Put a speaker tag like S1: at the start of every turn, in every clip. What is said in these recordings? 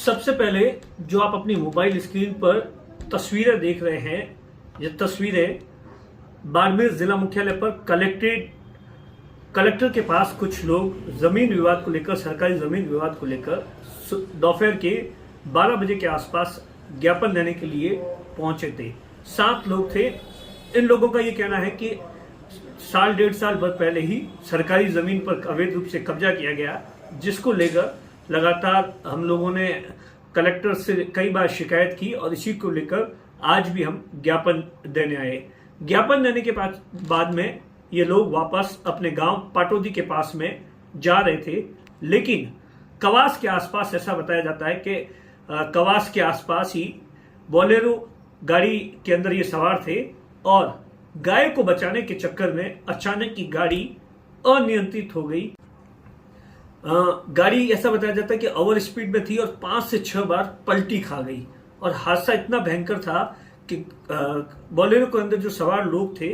S1: सबसे पहले जो आप अपनी मोबाइल स्क्रीन पर तस्वीरें देख रहे हैं, ये तस्वीरें बाड़मेर जिला मुख्यालय पर कलेक्टर के पास कुछ लोग जमीन विवाद को लेकर, सरकारी जमीन विवाद को लेकर दोपहर के 12 बजे के आसपास ज्ञापन देने के लिए पहुंचे थे। 7 लोग थे। इन लोगों का ये कहना है कि साल 1.5 साल भर पहले ही सरकारी जमीन पर अवैध रूप से कब्जा किया गया, जिसको लेकर लगातार हम लोगों ने कलेक्टर से कई बार शिकायत की और इसी को लेकर आज भी हम ज्ञापन देने आए। ज्ञापन देने के बाद में ये लोग वापस अपने गांव पाटोदी के पास में जा रहे थे, लेकिन कवास के आसपास ऐसा बताया जाता है कि कवास के आसपास ही बोलेरो गाड़ी के अंदर ये सवार थे और गाय को बचाने के चक्कर में अचानक की गाड़ी अनियंत्रित हो गई। गाड़ी ऐसा बताया जाता है कि ओवर स्पीड में थी और 5 से 6 बार पलटी खा गई और हादसा इतना भयंकर था कि बोलेरो के अंदर जो सवार लोग थे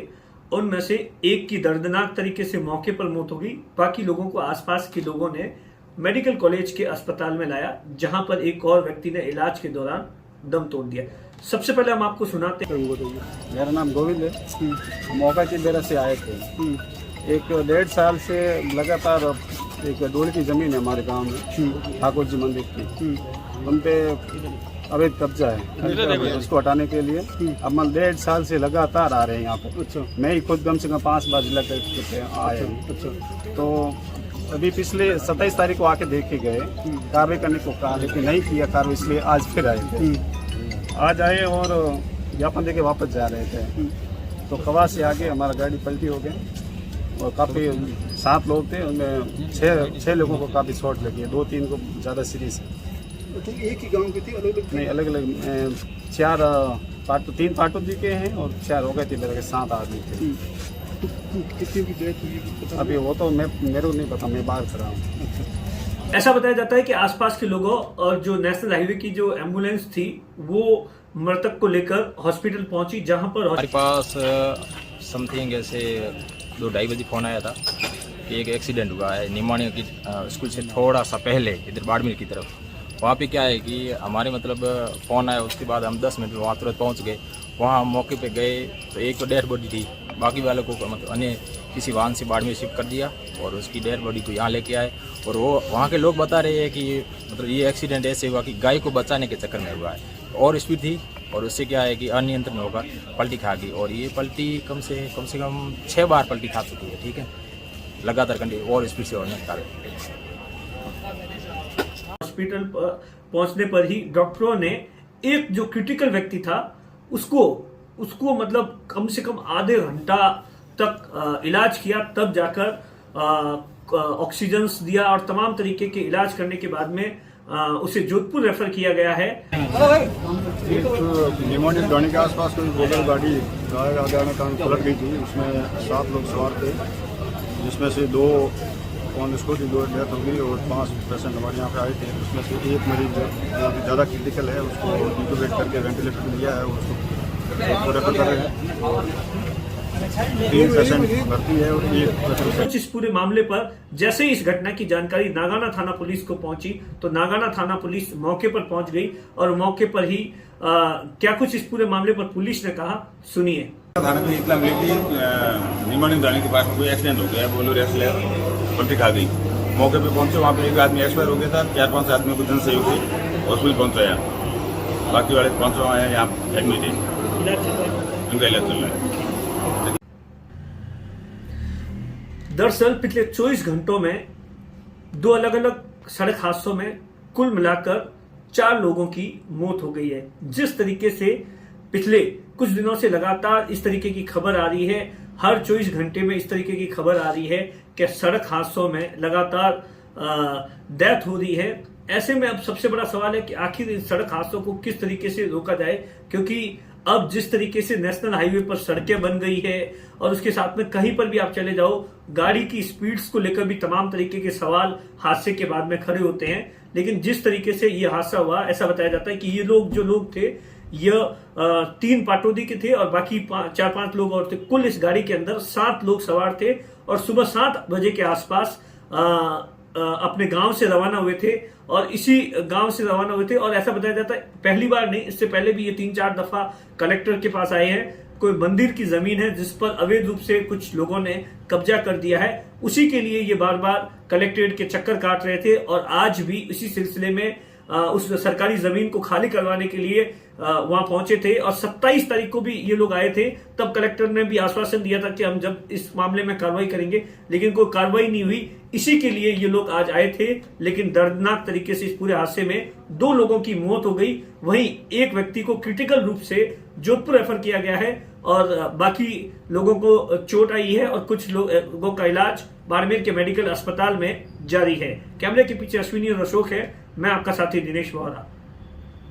S1: उनमें से एक की दर्दनाक तरीके से मौके पर मौत हो गई। बाकी लोगों को आसपास के लोगों ने मेडिकल कॉलेज के अस्पताल में लाया, जहां पर एक और व्यक्ति ने इलाज के दौरान दम तोड़ दिया। सबसे पहले हम आपको सुनाते हैं।
S2: मेरा नाम गोविंद है। मौका की वजह से आए थे। 1.5 साल से लगातार एक डोल की जमीन है हमारे गांव में, ठाकुर जी मंदिर की, उन पे अवैध कब्जा है। उसको हटाने के लिए अब हम 1.5 साल से लगातार आ रहे हैं यहाँ पे। अच्छा। मैं ही खुद कम से कम 5 बार जिला कलेक्टर आए हैं। अच्छा। तो अभी पिछले 27 तारीख को आके देख के गए, कार्रवाई करने को कहा, लेकिन नहीं किया कार्रवाई, इसलिए आज फिर आए थे। आज आए और ज्ञापन देके वापस जा रहे थे, तो कवा से आगे हमारा गाड़ी पलटी हो गई और काफ़ी 7 लोग थे, उनमें 6 लोगों को काफ़ी चोट लगी है, 2-3 को ज़्यादा सीरियस है।
S3: तो एक ही गांव के थे? अलग
S2: नहीं, अलग अलग 3 पाटोदी के हैं और 4 हो गए थे, मेरे 7 आदमी थे।
S3: कितने की डेथ हुई
S2: अभी वो तो मेरे को नहीं पता, मैं बाहर खड़ा हूँ।
S1: ऐसा बताया जाता है कि आसपास के लोगों और जो नेशनल हाईवे की जो एम्बुलेंस थी वो मृतक को लेकर हॉस्पिटल पहुंची, जहां पर
S4: हमारे पास समथिंग ऐसे 2-2:30 बजे फोन आया था कि एक एक्सीडेंट हुआ है निमाणी की स्कूल से थोड़ा सा पहले, इधर बाड़मेर की तरफ। वहाँ पे क्या है कि हमारे मतलब फ़ोन आया, उसके बाद हम 10 मिनट में वहाँ तुरंत पहुँच गए। वहाँ हम मौके पे गए तो एक तो डेड बॉडी थी, बाकी वालों को मतलब अन्य किसी वाहन से बाड़मेर शिफ्ट कर दिया और उसकी डेड बॉडी को यहाँ लेके आए। और वो वहाँ के लोग बता रहे हैं कि मतलब ये एक्सीडेंट ऐसे हुआ कि गाय को बचाने के चक्कर में हुआ है, और स्पीड थी और उससे क्या है कि अनियंत्रण होकर पलटी खा गई। और ये पलटी कम से कम 6 बार पलटी खा चुकी है, ठीक है, लगातार कंटिन्यू और स्पीड से होने के कारण।
S1: हॉस्पिटल पहुंचने पर ही डॉक्टरों ने एक जो क्रिटिकल व्यक्ति था उसको मतलब कम से कम आधे घंटा तक इलाज किया, तब जाकर ऑक्सीजन दिया और तमाम तरीके के इलाज करने के बाद में उसे जोधपुर रेफर किया गया है।
S2: निमाणी गाड़ी के आसपास कोई बोलेरो गाड़ी गाय आगे आने कारण पलट गई थी। उसमें 7 लोग सवार थे, जिसमें से 2 ऑन स्पॉट की 2 डेथ हो गई और 5 पेशेंट हमारे यहाँ पे आए थे। उसमें से एक मरीज जो ज़्यादा क्रिटिकल है, उसको इंट्यूबेट करके वेंटिलेटर में लिया है, उसको रेफर कर रहे हैं। और 3 पेशेंट भर्ती है और 1 पेशेंट।
S1: इस पूरे मामले पर जैसे ही इस घटना की जानकारी नागाना थाना पुलिस को पहुंची तो नागाना थाना पुलिस मौके पर पहुंच गई और मौके पर ही क्या कुछ इस पूरे मामले पर पुलिस ने कहा, सुनिए।
S5: थाने में इतना मिली थी, निमाणी जाने के पास में कोई एक्सीडेंट हो गया, बोलेरो एक्सीडेंट पलटी खा गई। मौके पे पहुंचे, वहाँ पे एक आदमी एक्सपायर हो गया था, 4-5 आदमी को जन सहयोग से हॉस्पिटल पहुंचाया। बाकी वाले 5 हैं यहाँ एडमिट है, उनका इलाज चल रहा है।
S1: दरअसल पिछले 24 घंटों में 2 अलग अलग सड़क हादसों में कुल मिलाकर 4 लोगों की मौत हो गई है। जिस तरीके से पिछले कुछ दिनों से लगातार इस तरीके की खबर आ रही है, हर 24 घंटे में इस तरीके की खबर आ रही है कि सड़क हादसों में लगातार डेथ हो रही है। ऐसे में अब सबसे बड़ा सवाल है कि आखिर इन सड़क हादसों को किस तरीके से रोका जाए, क्योंकि अब जिस तरीके से नेशनल हाईवे पर सड़कें बन गई है और उसके साथ में कहीं पर भी आप चले जाओ, गाड़ी की स्पीड्स को लेकर भी तमाम तरीके के सवाल हादसे के बाद में खड़े होते हैं। लेकिन जिस तरीके से ये हादसा हुआ, ऐसा बताया जाता है कि ये लोग जो लोग थे, ये 3 पाटोदी के थे और बाकी 4-5 लोग और थे। कुल इस गाड़ी के अंदर 7 लोग सवार थे और सुबह 7 बजे के आसपास अपने गांव से रवाना हुए थे और इसी गांव से रवाना हुए थे। और ऐसा बताया जाता है पहली बार नहीं, इससे पहले भी ये 3-4 दफा कलेक्टर के पास आए हैं। कोई मंदिर की जमीन है जिस पर अवैध रूप से कुछ लोगों ने कब्जा कर दिया है, उसी के लिए ये बार बार कलेक्ट्रेट के चक्कर काट रहे थे। और आज भी इसी सिलसिले में उस सरकारी जमीन को खाली करवाने के लिए वहां पहुंचे थे। और 27 तारीख को भी ये लोग आए थे, तब कलेक्टर ने भी आश्वासन दिया था कि हम जब इस मामले में कार्रवाई करेंगे, लेकिन कोई कार्रवाई नहीं हुई। इसी के लिए ये लोग आज आए थे, लेकिन दर्दनाक तरीके से इस पूरे हादसे में 2 लोगों की मौत हो गई। वहीं एक व्यक्ति को क्रिटिकल रूप से जोधपुर रेफर किया गया है और बाकी लोगों को चोट आई है और कुछ लोगों का इलाज बाड़मेर के मेडिकल अस्पताल में जारी है। कैमरे के पीछे अश्विनी और अशोक है, मैं आपका साथी दिनेश वोहरा।